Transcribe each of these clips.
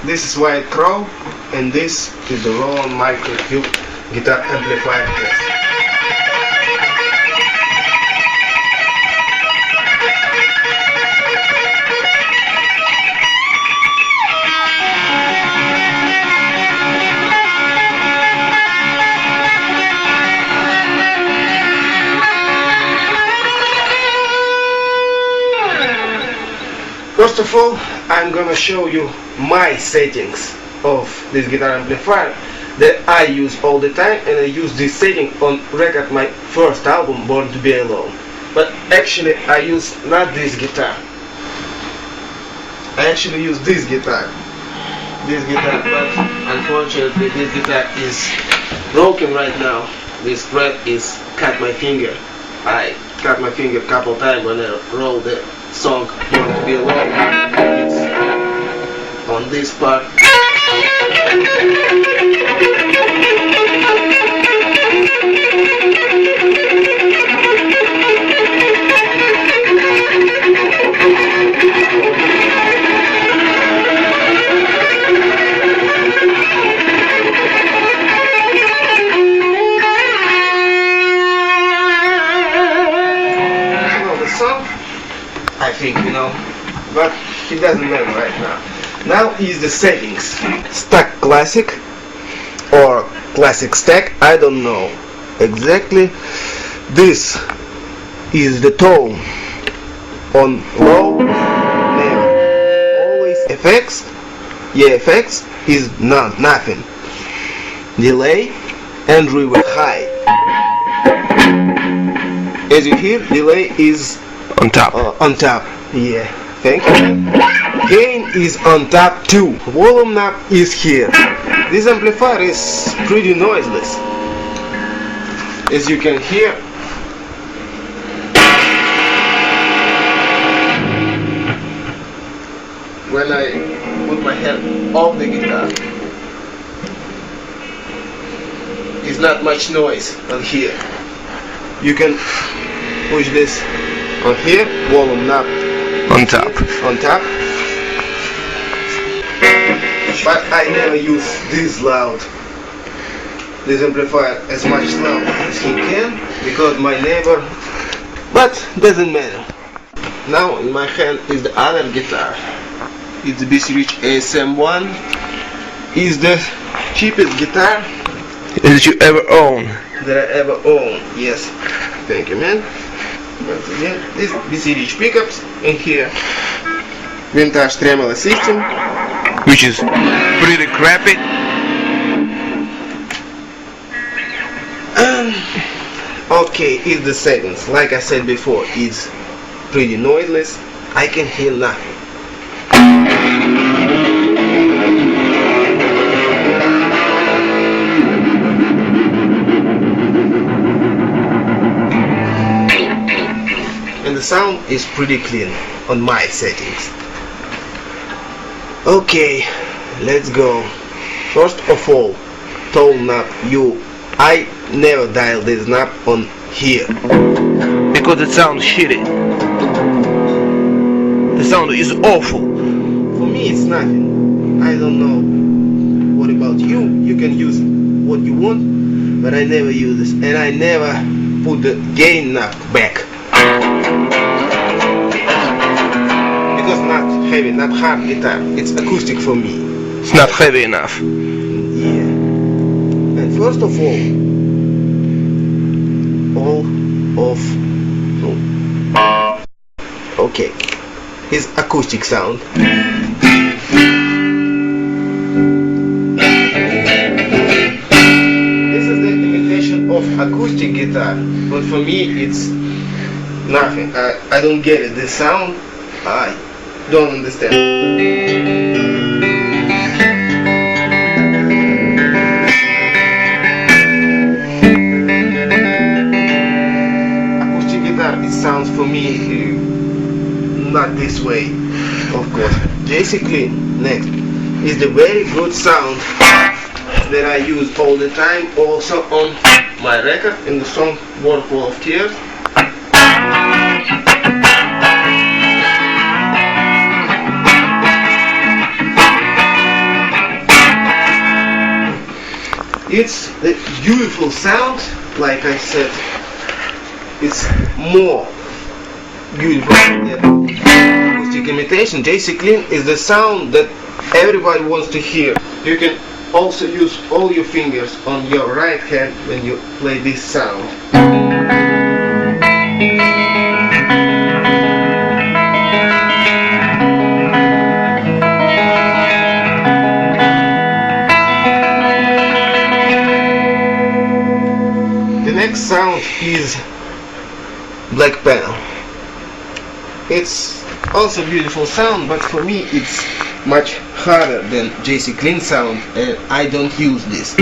This is White Crow, and this is the Roland Micro Cube guitar amplifier test. First of all, I'm gonna show you my settings of this guitar amplifier that I use all the time, and I use this setting on record my first album, Born to Be Alone. But actually I use not this guitar. I actually use this guitar. But unfortunately this guitar is broken right now. This fret is cut my finger. I cut my finger a couple times when I roll the song Born to Be Alone. It's on this part. I think you know, but it doesn't matter right now. Now is the settings. Stack classic or classic stack, I don't know exactly. This is the tone on low, never. Always effects, effects is nothing. Delay and reverb high. As you hear, delay is on top. Yeah, thank you. Gain is on top too. Volume knob is here. This amplifier is pretty noiseless, as you can hear. When I put my hand off the guitar, it's not much noise on here. You can push this on here, volume knob on top. But I never use this loud, this amplifier as much loud as he can, because my neighbor, but doesn't matter. Now in my hand is the other guitar. It's the BC Rich ASM1. It's the cheapest guitar that you ever own. Yes, thank you, man. Once again, this BC Rich pickups, and here vintage tremolo system, which is pretty crappy. Okay, it's the settings. Like I said before, it's pretty noiseless. I can hear nothing. And the sound is pretty clean on my settings. Okay, let's go. First of all, tone knob. I never dial this knob on here because it sounds shitty. The sound is awful. For me it's nothing. I don't know what about you. You can use what you want, but I never use this, and I never put the gain knob back. Because not heavy, not hard guitar. It's acoustic for me. It's not heavy enough. Yeah. And first of all of okay, his acoustic sound. This is the imitation of acoustic guitar, but for me it's nothing. I don't get it. The sound, I don't understand. It sounds for me not this way, of course. Basically, next is the very good sound that I use all the time, also on my record in the song Waterfall of Tears. It's a beautiful sound, like I said. It's more beautiful than acoustic imitation. JC Clean is the sound that everybody wants to hear. You can also use all your fingers on your right hand when you play this sound. The next sound is black panel. It's also a beautiful sound, but for me it's much harder than JC Clean sound, and I don't use this.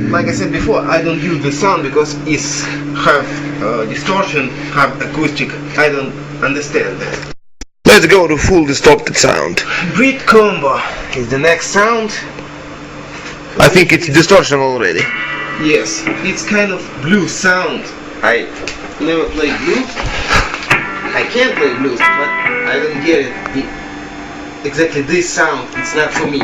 Like I said before, I don't use the sound because it's have distortion, have acoustic. I don't understand that. Let's go to full distorted sound. Breed combo is the next sound. I think it's distortion already. Yes, it's kind of blues sound. I never played blues. I can play blues, but I don't get it. Exactly this sound, it's not for me.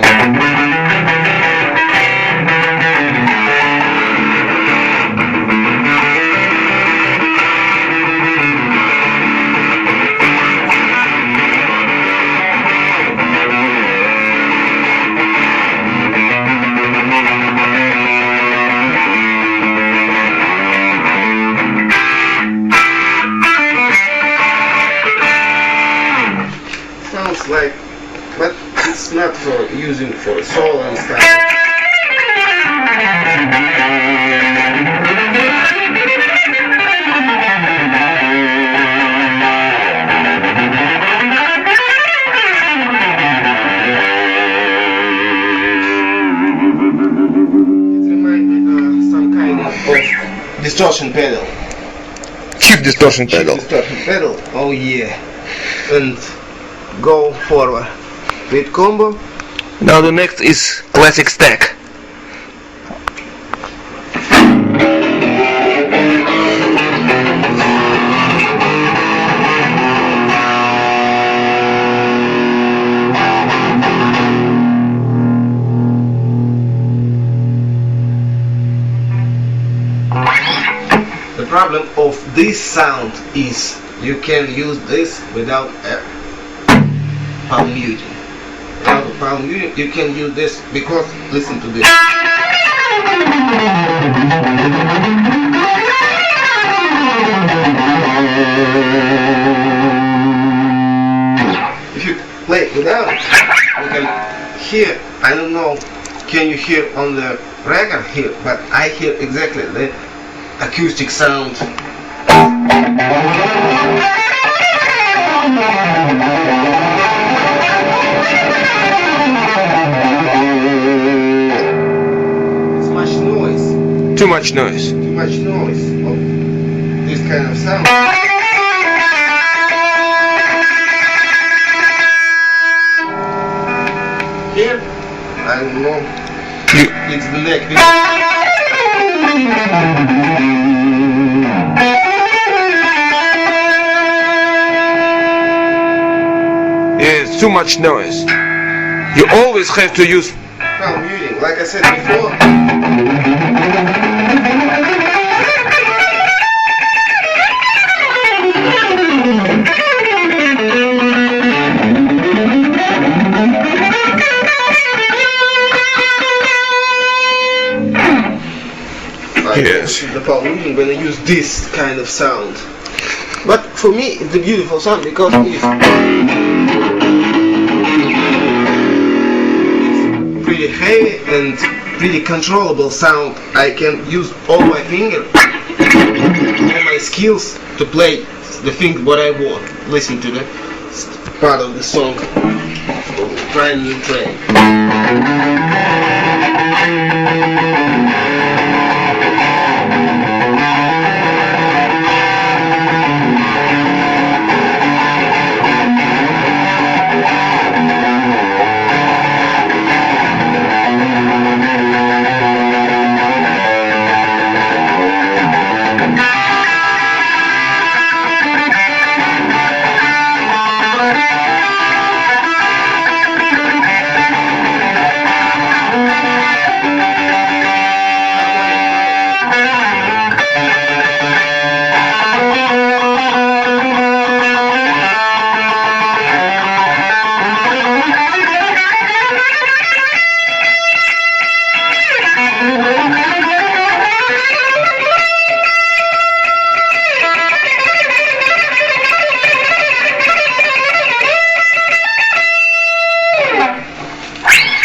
Sounds like, but it's not for using for a solo and stuff. It reminds me some kind of distortion pedal. Cheap distortion pedal. Distortion pedal. Oh yeah. And go forward with combo. Now the next is classic stack. The problem of this sound is you can use this without palm muting. Without palm muting, you can use this because listen to this. If you play without it, you can hear. I don't know. Can you hear on the record here? But I hear exactly the acoustic sound. It's much noise. Too much noise. Too much noise of this kind of sound. Here, I don't know. It's the neck. It's too much noise. You always have to use palm muting, like I said before. Yes. The palm muting when I use this kind of sound. But for me, it's a beautiful sound because it's pretty heavy and pretty controllable sound. I can use all my finger, all my skills to play the thing what I want. Listen to the part of the song. Trying to train.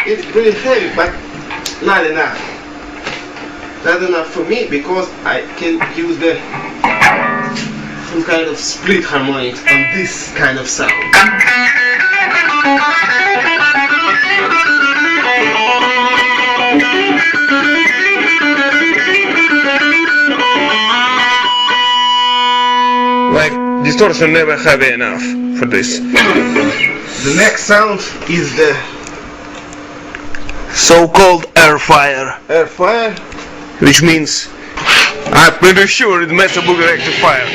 It's pretty heavy, but not enough. Not enough for me because I can use some kind of split harmonics on this kind of sound. Like distortion never heavy enough for this. The next sound is the So-called air fire, which which means I'm pretty sure it Mesa Boogie rectifier.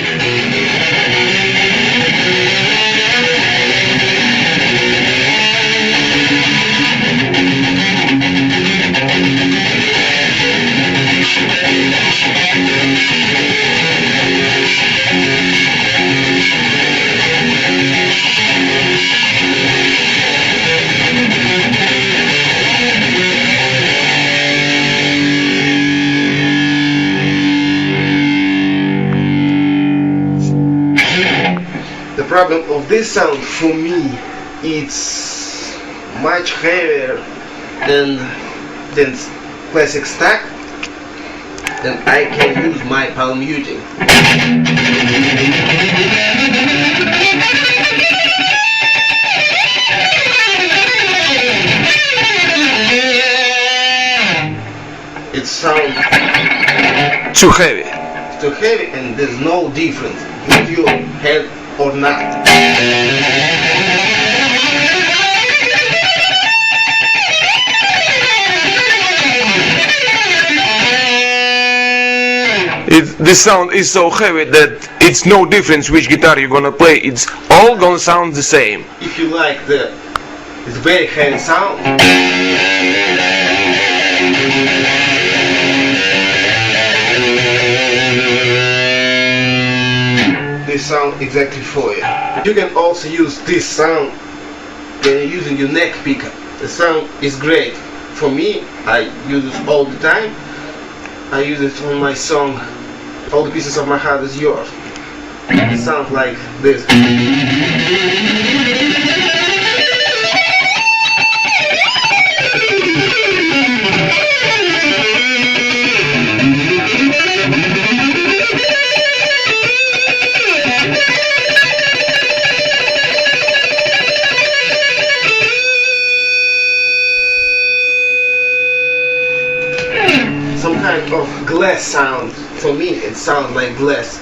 the problem of this sound for me. It's much heavier than classic stack. Then I can use my palm muting. It sounds Too heavy. too heavy and there's no difference if you have or not. This sound is so heavy that it's no difference which guitar you're gonna play. It's all gonna sound the same. If you like it's very heavy sound, this sound exactly for you. You can also use this sound when you're using your neck pickup. The sound is great. For me, I use it all the time. I use it on my song, All the Pieces of My Heart Is Yours. It sounds like this. Some kind of glass sound. For me, it sounds like glass.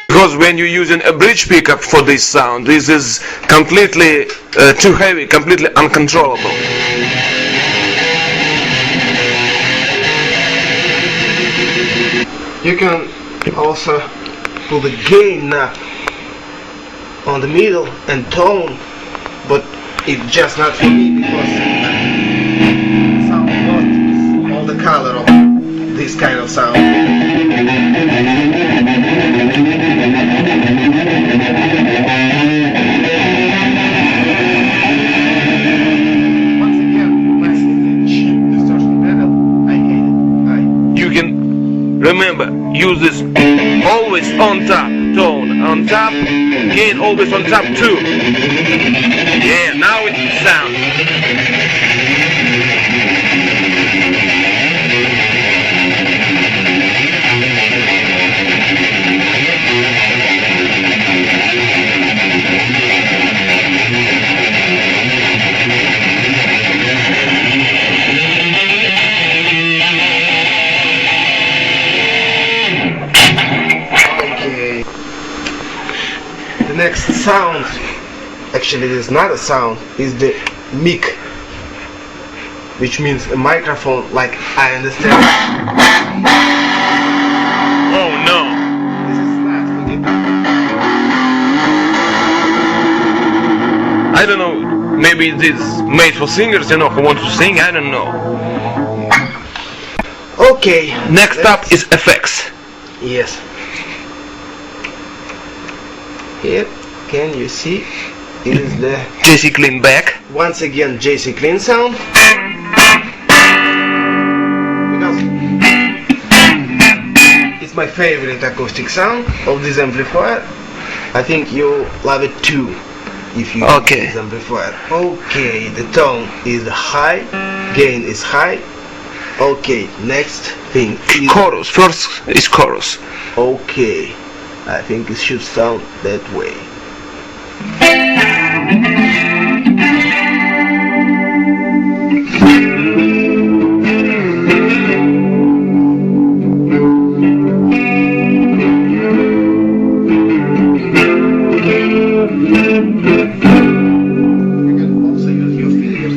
Because when you're using a bridge pickup for this sound, this is completely too heavy, completely uncontrollable. You can also put the gain knob on the middle and tone, but it's just not for me because sound not all the color of this kind of sound. Once on top, gain always on top too. Yeah, now it's sound. The next sound, actually it is not a sound, is the mic, which means a microphone, like I understand. Oh no! This is not forget. I don't know, maybe it is made for singers, you know, who want to sing, I don't know. Okay. Next up is effects. Yes. Here, can you see? It is the JC Clean back. once again JC Clean sound. Because it's my favorite acoustic sound of this amplifier. I think you love it too if you use this amplifier. Okay, the tone is high, gain is high. Okay, next thing is chorus. First is chorus. okay. I think it should sound that way. You can also use your fingers.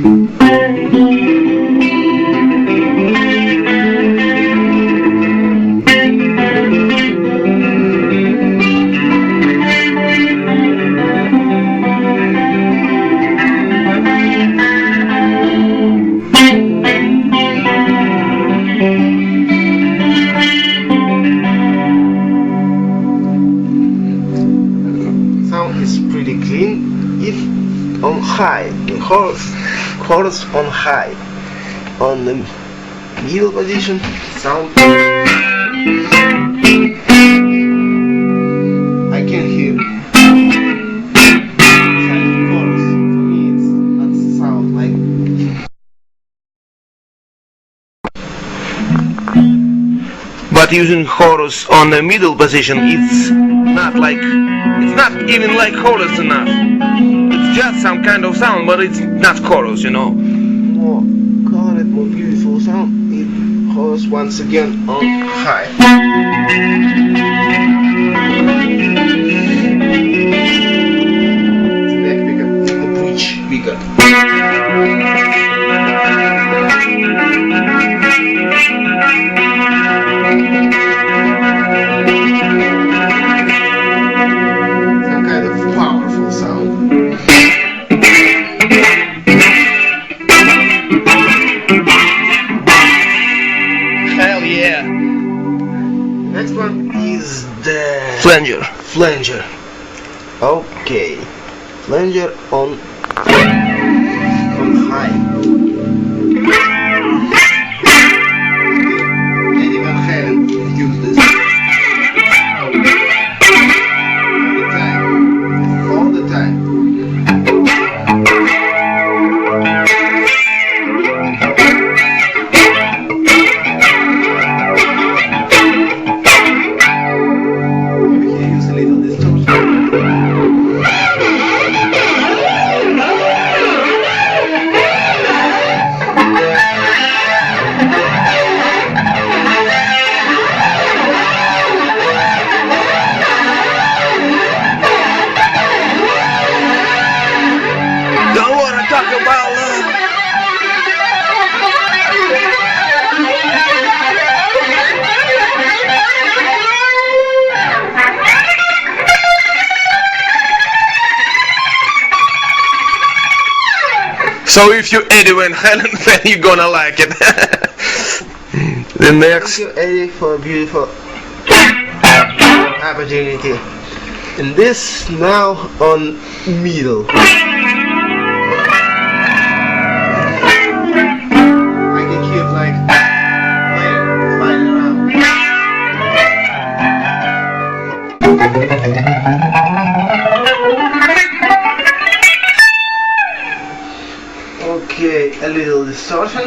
On high, the chorus on high, on the middle position, sound. I can hear chorus. For me, it's not sound like. But using chorus on the middle position, it's not even like chorus enough. It's just some kind of sound, but it's not chorus, you know. More colored, more beautiful sound. It chorus once again on high. The neck pickup, the bridge pickup. Some kind of powerful sound. Hell yeah! Next one is the Flanger. Okay, flanger on high. Eddie Van Halen used this all the time. Maybe he used a little distortion. Don't wanna talk about love. So if you're Eddie Van Halen fan, you're gonna like it. The next. Thank you, Eddie, for a beautiful opportunity. And this now on middle. I can keep like flying around. distortion.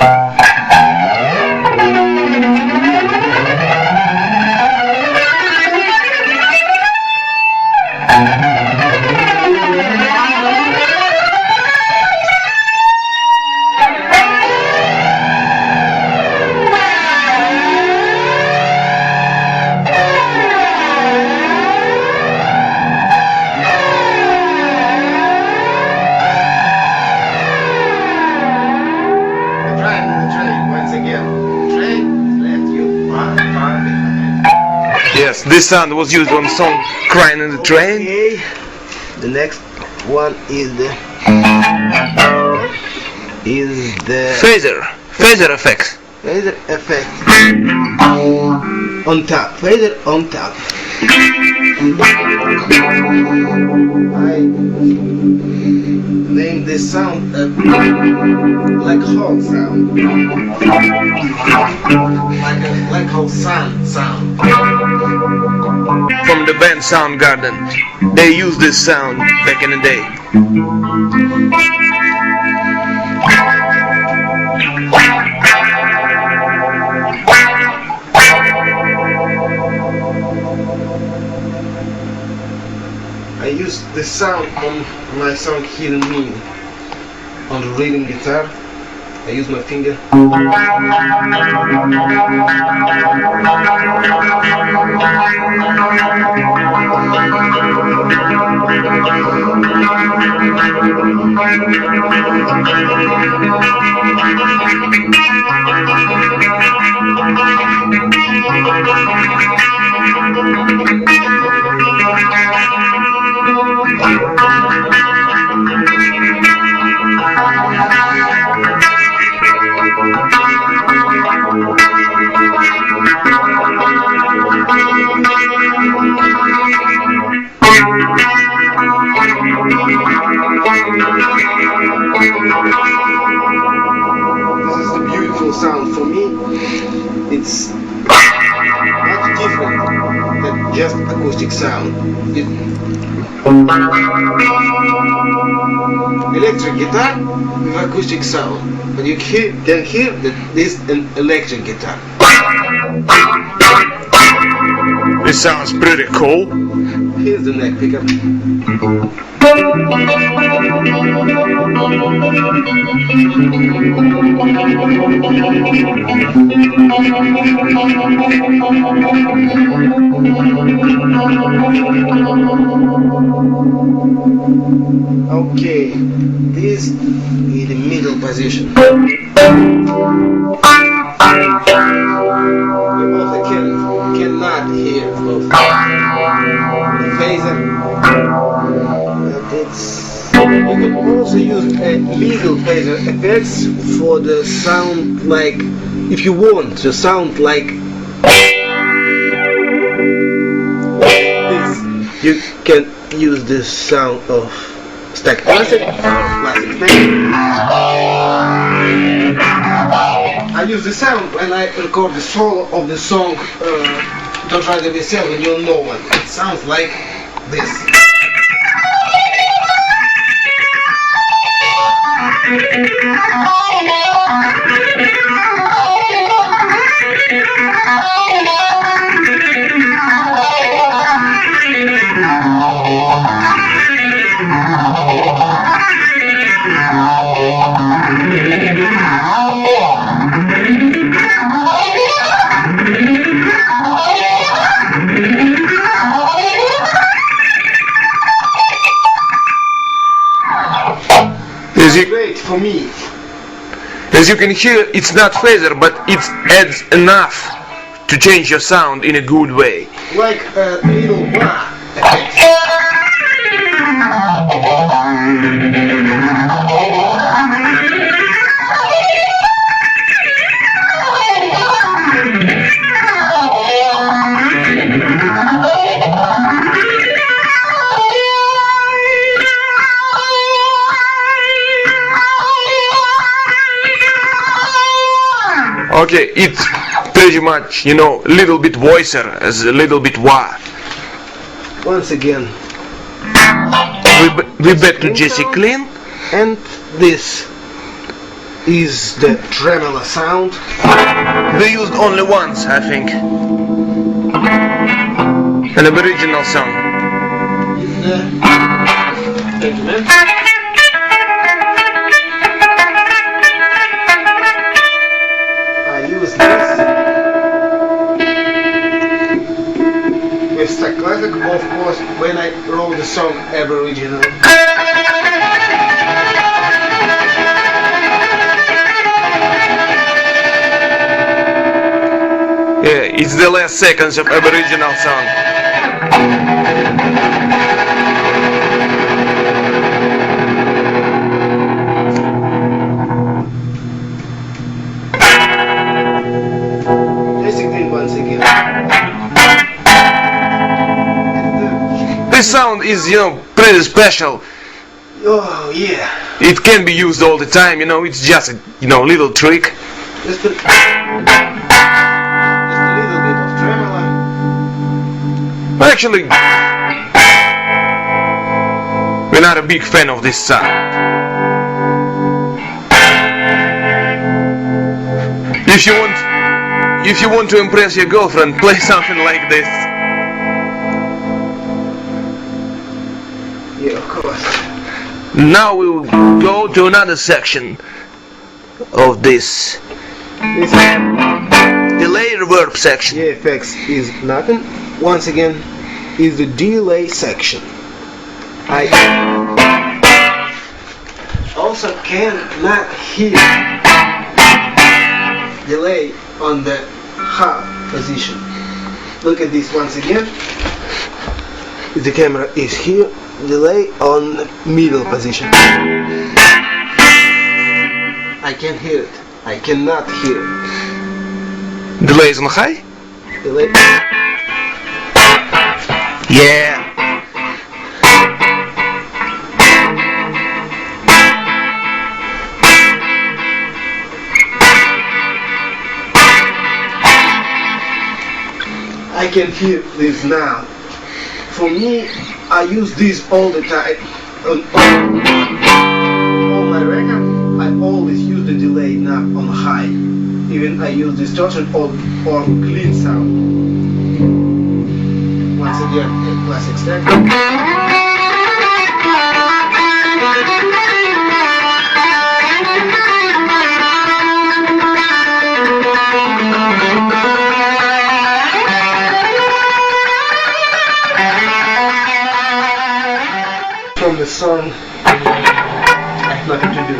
Yes, this sound was used on song Crying in the Train. Okay. The next one is the phaser effect. Phaser effect on top. Phaser on top. I named this sound black hole sound. Like a black hole sound. From the band Soundgarden. They used this sound back in the day. I use the sound on my song Hidden Meaning. On the rhythm guitar, I use my finger. This is a beautiful sound for me. It's much different than just acoustic sound. Electric guitar with acoustic sound, but you can hear that this is an electric guitar. This sounds pretty cool. Here's the neck pickup. Okay, this is the middle position. You also cannot hear the phaser. You can also use a middle phaser effects for the sound, like if you want to sound like this, you can use this sound of stack classic or classic thing. I use the sound when I record the solo of the song Don't Try to Be Yourself and You'll Know One. It sounds like this. Great for me. As you can hear, it's not phaser, but it adds enough to change your sound in a good way. Like a little wah effect. Okay, it's pretty much, you know, a little bit voicer as a little bit wah. Once again, we back to Jesse Clean. And this. is the tremolo sound. They used only once, I think. An Aboriginal song. Thank you, man. I use this with stack classic, of course, when I wrote the song Aboriginal. Yeah, it's the last seconds of Aboriginal song. Once again. This sound is, pretty special. Oh yeah. It can be used all the time, it's just a, little trick. Just a little bit of tremolo. Actually, we're not a big fan of this sound. If you want to impress your girlfriend, play something like this. Yeah, of course. Now we'll go to another section of this delay reverb section. Yeah, effects is nothing. Once again, is the delay section. I also cannot hear delay on the half position. Look at this once again. The camera is here. Delay on the middle position. I can't hear it. I cannot hear it. Delay is on high? Delay. Yeah. I can hear this now. For me, I use this all the time. On my record, I always use the delay knob on high. Even I use distortion or clean sound. Once again, a classic stack. From the song, I have nothing to do.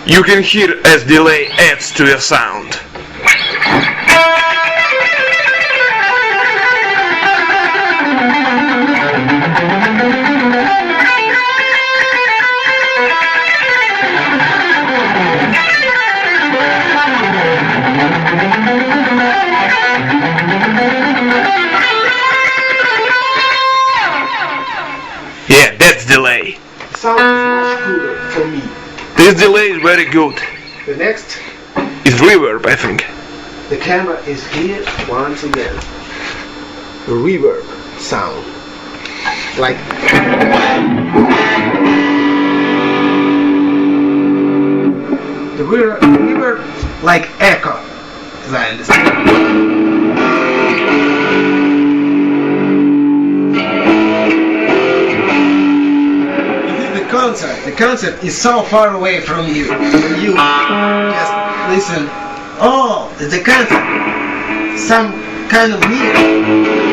You can hear as delay adds to your sound. Yeah, that's delay. Sound is much cooler for me. This delay is very good. The next It's reverb, I think. The camera is here once again. Reverb sound. Like the reverb like echo, as I understand. The concert is so far away from you. When you just listen, oh, it's a concert. Some kind of music.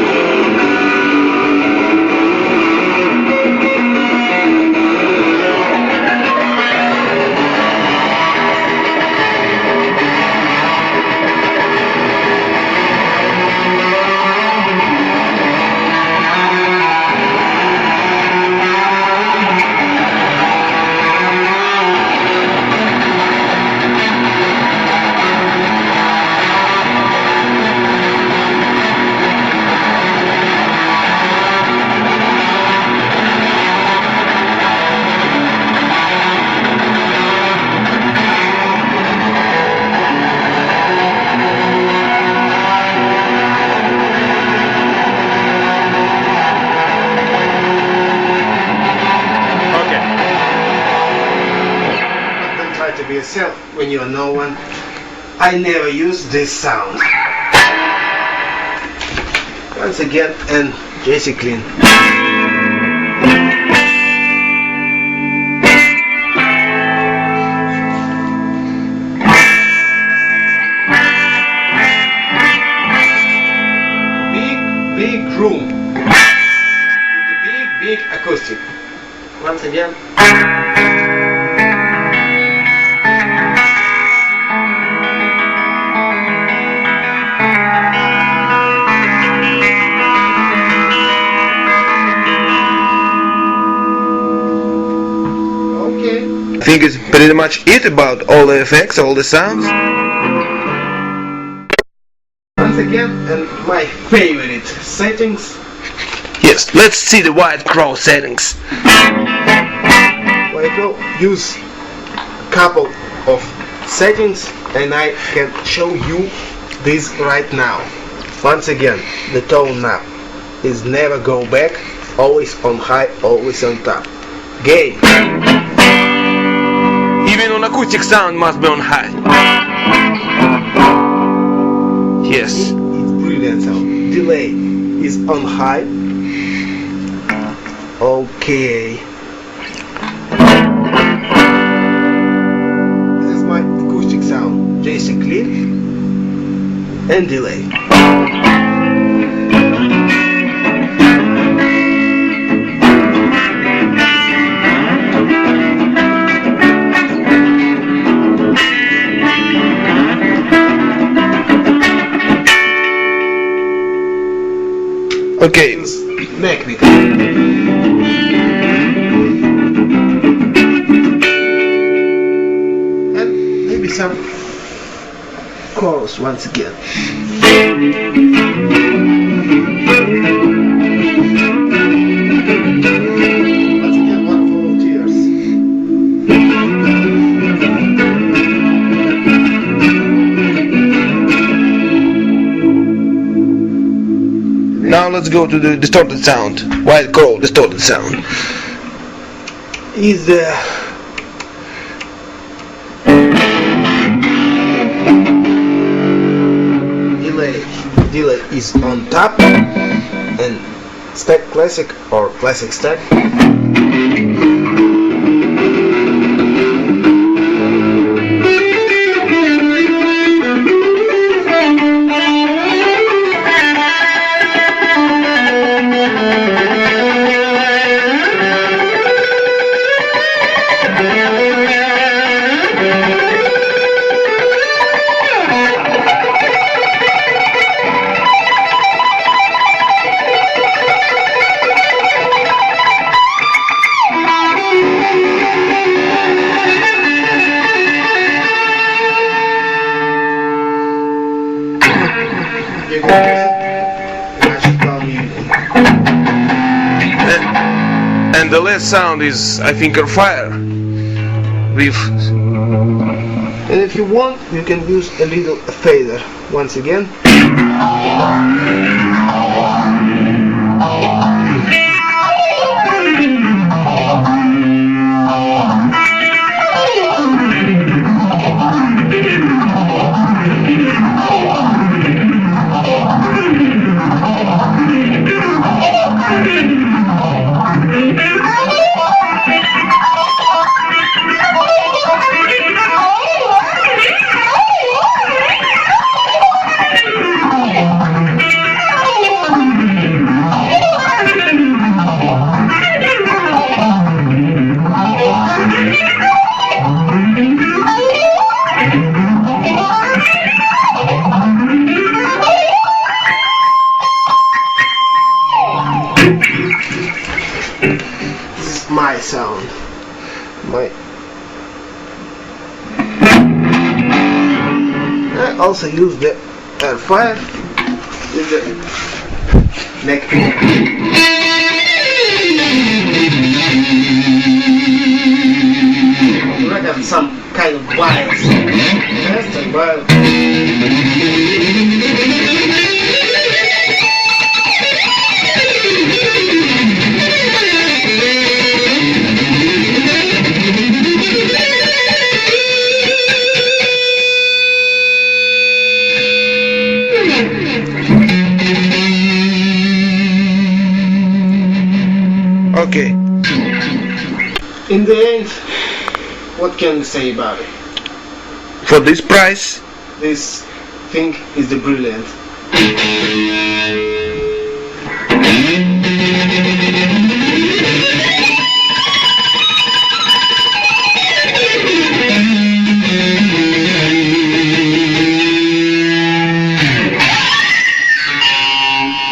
when you are no one. I never use this sound. Once again, and JC clean. Big room. Big acoustic. Once again. I think it's pretty much it about all the effects, all the sounds. Once again, and my favorite settings. Yes, let's see the White Crow settings. White Crow use a couple of settings, and I can show you this right now. Once again, the tone knob is never go back, always on high, always on top. Gain. Even on acoustic sound must be on high. Yes. It's brilliant sound. Delay is on high. Okay. This is my acoustic sound. JC clean and delay. Okay. Neck beat. And maybe some chorus once again. Once again, Waterfall tears. Now let's go to the distorted sound. White Crow distorted sound. Is the delay is on top, and stack classic or classic stack. And the last sound is, I think, a fire riff. And if you want, you can use a little fader once again. This is my sound. I also use the air fire with the neck. I got some kind of bias. Yes, and bias. Okay. In the end, what can we say about it? For this price, This thing is the brilliant.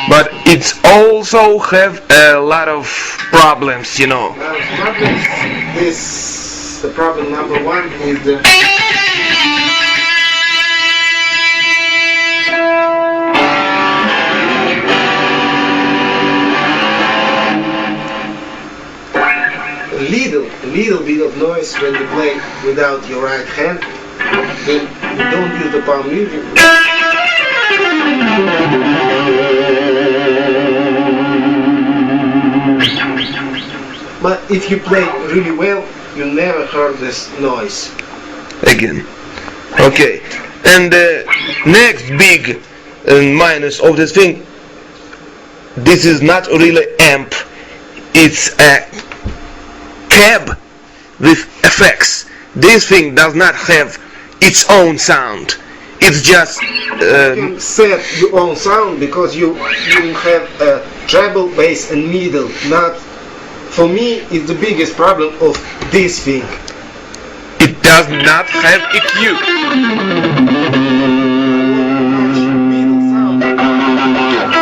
but it's also have a lot of problems, you know. The problem number one is the little bit of noise when you play without your right hand. Then you don't use the palm music. But if you play really well, you never heard this noise. Again. Okay. And the next big minus of this thing, this is not really amp. It's a cab with effects. This thing does not have its own sound. It's just You can set your own sound because you have a treble, bass and middle. Not for me, it's the biggest problem of this thing. it does not have EQ. Middle sound.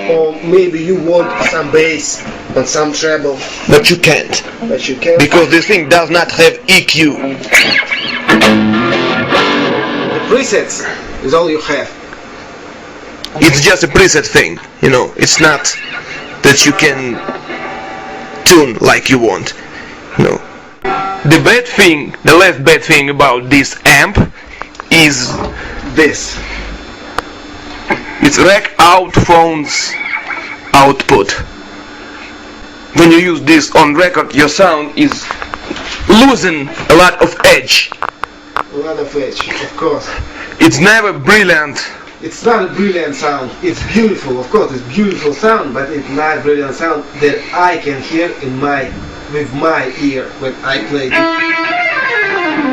Or maybe you want some bass and some treble, But you can't. but you can. Because this thing does not have EQ. The presets is all you have. It's just a preset thing, you know. It's not that you can tune like you want, you know. The last bad thing about this amp is This. its rack out phones output. When you use this on record, your sound is losing a lot of edge. A lot of edge, of course. It's never brilliant. It's not a brilliant sound. It's beautiful, of course. It's beautiful sound, but it's not brilliant sound that I can hear with my ear when I play it.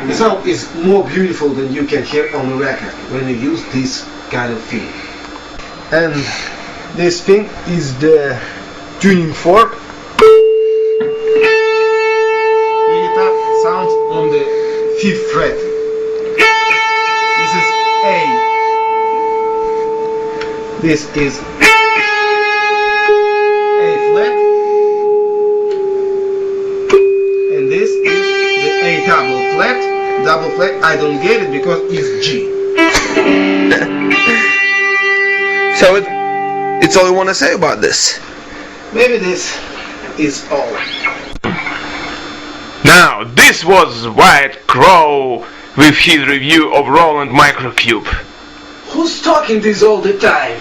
The sound is more beautiful than you can hear on the record when you use this kind of thing. And this thing is the tuning fork. The guitar sounds on the 5th fret. This is A. This is A flat. And this is the A double flat. Double flat, I don't get it because it's G. So it's all you want to say about this. Maybe this is all. Now, this was White Crow with his review of Roland Micro Cube. Who's talking this all the time?